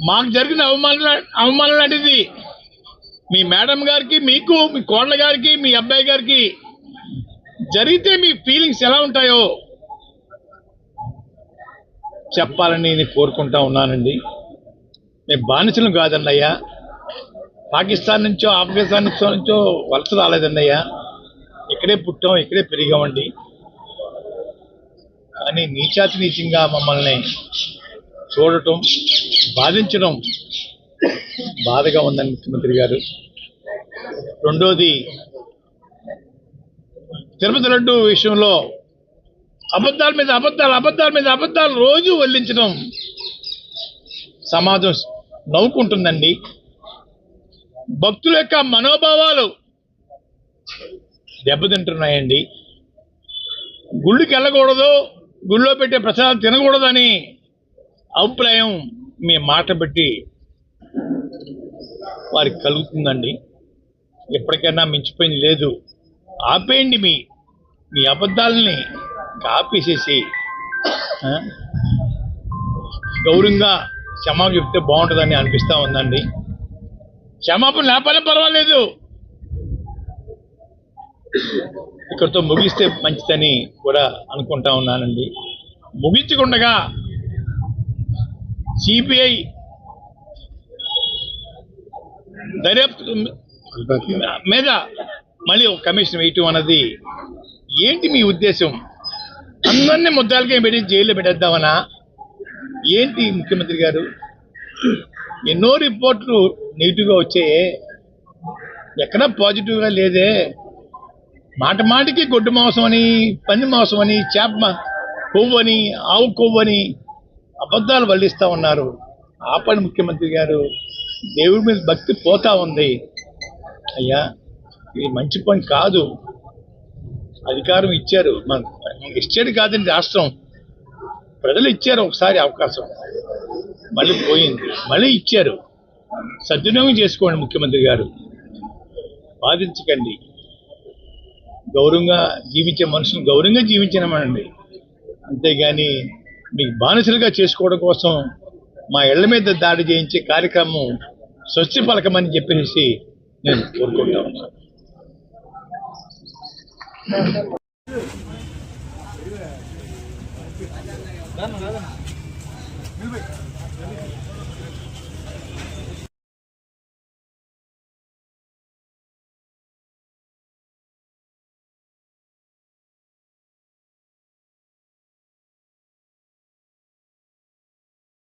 మాకు జరిగిన అవమానం లాంటిది మీ మేడం గారికి, మీకు, మీ కోడల గారికి, మీ అబ్బాయి గారికి జరిగితే మీ ఫీలింగ్స్ ఎలా ఉంటాయో చెప్పాలని నేను కోరుకుంటా ఉన్నానండి. మేము బానిసలం కాదండి అయ్యా, పాకిస్తాన్ నుంచో ఆఫ్ఘనిస్తాన్ నుంచో వలస రాలేదండి అయ్యా, ఇక్కడే పుట్టాం, ఇక్కడే పెరిగామండి. కానీ నీచాతి నీచంగా మమ్మల్ని చూడటం, బాధించడం బాధగా ఉందని ముఖ్యమంత్రి గారు. రెండోది, తిరుపతి లడ్డు విషయంలో అబద్ధాల మీద అబద్ధాలు రోజు వల్లించడం సమాజం నవ్వుకుంటుందండి. భక్తుల యొక్క మనోభావాలు దెబ్బతింటున్నాయండి. గుళ్ళకి వెళ్ళకూడదు, గుళ్ళో పెట్టే ప్రసాదాలు తినకూడదని అభిప్రాయం మీ మాట బట్టి వారికి కలుగుతుందండి. ఎప్పటికైనా మించిపోయింది లేదు. ఆపేయండి మీ అబద్ధాలని ఆపేసేసి గౌరవంగా క్షమాపణ చెప్తే బాగుంటుందని అనిపిస్తూ ఉందండి. క్షమాపణ లేకపోయినా పర్వాలేదు, ఇక్కడితో ముగిస్తే మంచిదని కూడా అనుకుంటా ఉన్నానండి. ముగించకుండా సిబిఐ దర్యాప్తు మీద మళ్ళీ ఒక కమిషన్ వేయటం అన్నది ఏంటి మీ ఉద్దేశం? అందరినీ ముద్దాలకే పెట్టి జైల్లో పెట్టేద్దామనా ఏంటి ముఖ్యమంత్రి గారు? ఎన్నో రిపోర్ట్లు నెగిటివ్గా వచ్చాయే, ఎక్కడా పాజిటివ్గా లేదే. మాటికి గొడ్డు మాంసం అని, పంది మాంసం అని, చేప కొవ్వు అని, ఆవు కొవ్వు అని అబద్ధాలు వల్లిస్తూ ఉన్నారు. ఆపండి ముఖ్యమంత్రి గారు, దేవుడి మీద భక్తి పోతా ఉంది అయ్యా, ఇది మంచి పని కాదు. అధికారం ఇచ్చారు, మనకి ఇచ్చాడు కాదండి, రాష్ట్రం ప్రజలు ఇచ్చారు ఒకసారి అవకాశం, మళ్ళీ పోయింది, మళ్ళీ ఇచ్చారు, సద్వినియోగం చేసుకోండి ముఖ్యమంత్రి గారు, బాధించకండి. గౌరవంగా జీవించే మనుషులు గౌరవంగా జీవించనమనండి, అంతేగాని మీకు బానిసలుగా చేసుకోవడం కోసం మా ఇళ్ల మీద దాడి చేయించే కార్యక్రమం స్వచ్ఛ పలకమని చెప్పేసి నేను కోరుకుంటా ఉన్నాను.